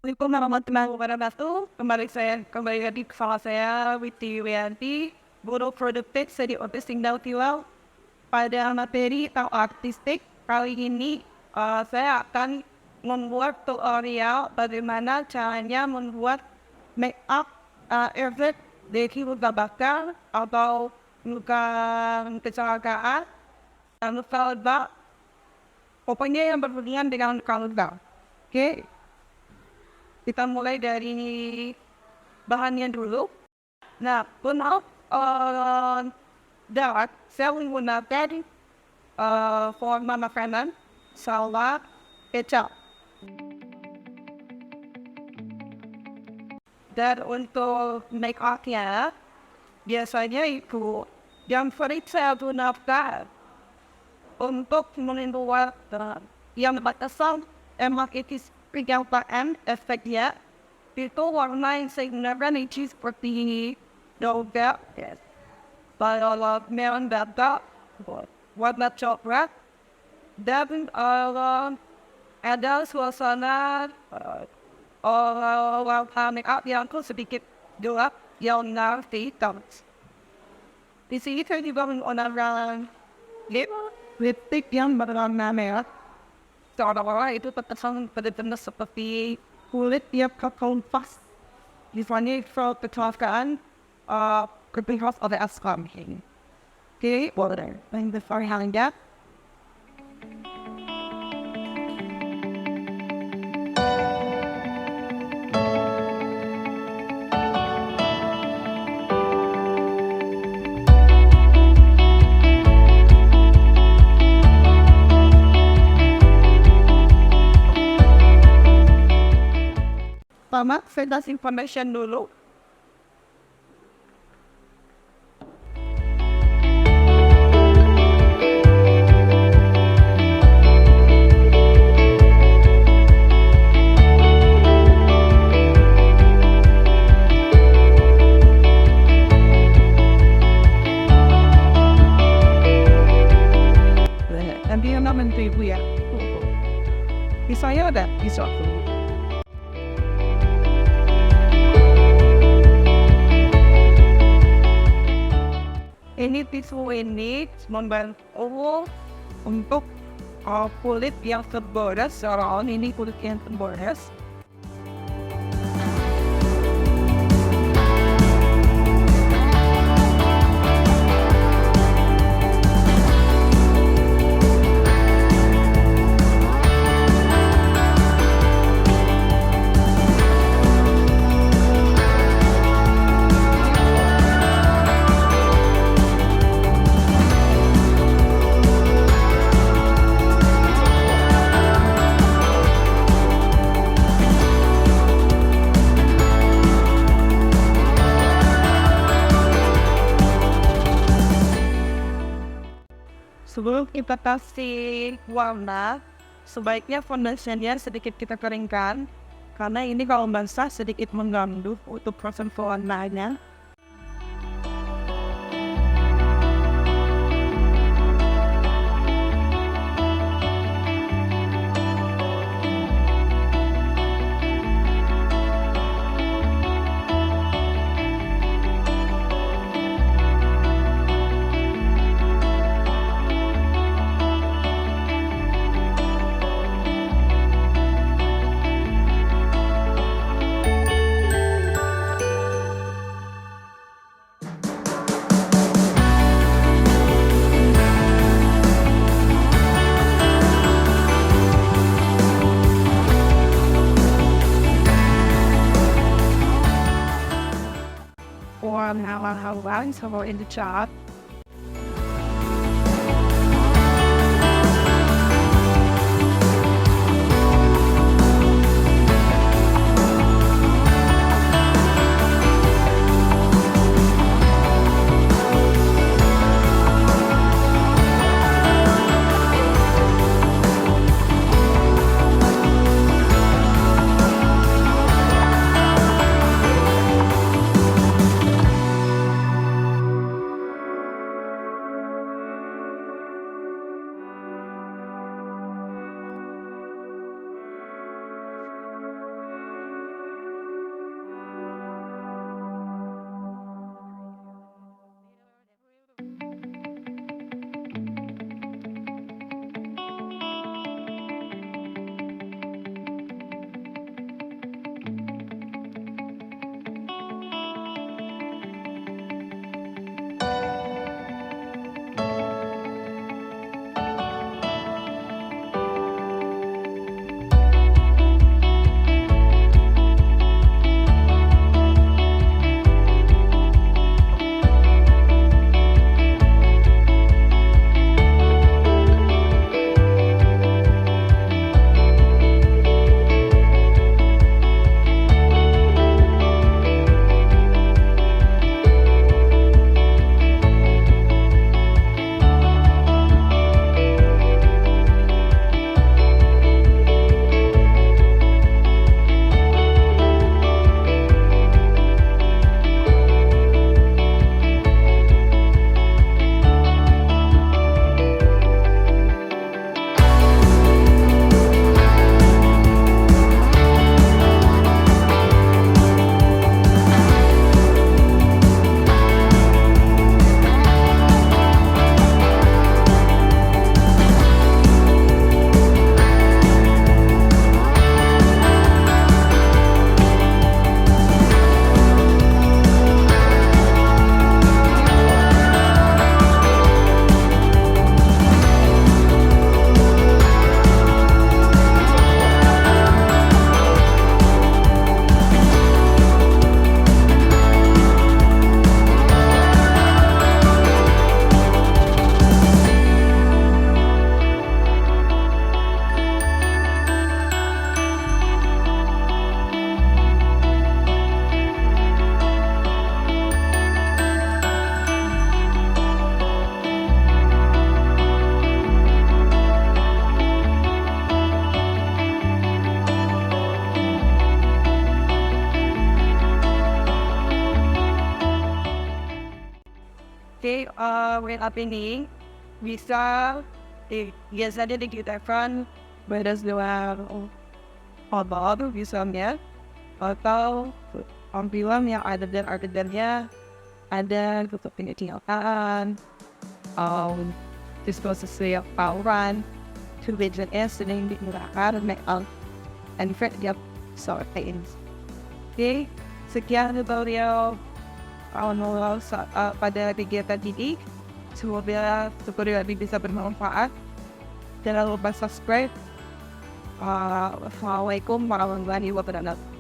Assalamualaikum warahmatullahi wabarakatuh. Kembali lagi bersama saya Witi Wiyanti, guru produktif studi autistik dan Tiwal. Pada materi atau artistik kali ini saya akan membuat tutorial bagaimana caranya membuat make up efek dari luka bakar atau luka kecelakaan dan luka lebam. Pokoknya yang berhubungan dengan luka lebam. Oke. Kita mulai dari bahannya dulu. Nah, untuk darat, saya menggunakan forma makanan, salad, kecap. Dan untuk make up-nya, biasanya itu yang sering saya gunakan untuk membuat yang batasan emang itu penyampaian efeknya itu warna yang saya gunakan itu seperti doga, kalau merah bata, warna coklat, dan ada suasana warna make up yang sedikit gelap yang nanti hitam. Di sini saya juga menggunakan lipstick yang berwarna merah. Seolah-olah itu terkesan benar-benar seperti kulit yang kekompas. Misalnya kalau kecelakaan berpihak oleh asam. Oke, boleh. Yang besar halnya. Pertama, saya kasih information dulu. Nanti yang namanya ibu ya. Pisaunya ada? Pisau. Ini tisu ini membantu untuk kulit yang terbodas, seolah ini kulit yang terbodas. Sebelum kita kasih warna, sebaiknya foundationnya sedikit kita keringkan, karena ini kalau basah sedikit mengganggu untuk proses pewarnaannya. Warna sama in the chart. WhatsApp ini bisa biasanya digunakan pada sebuah foto misalnya, atau tampilan yang ada dan adegannya ada untuk penyediaan disposisi bauran kebijakannya sering digunakan make-up and yang seperti ini. Oke, sekian tutorial pada kegiatan ini. Semoga lebih bisa bermanfaat. Jangan lupa subscribe. Assalamualaikum warahmatullahi wabarakatuh.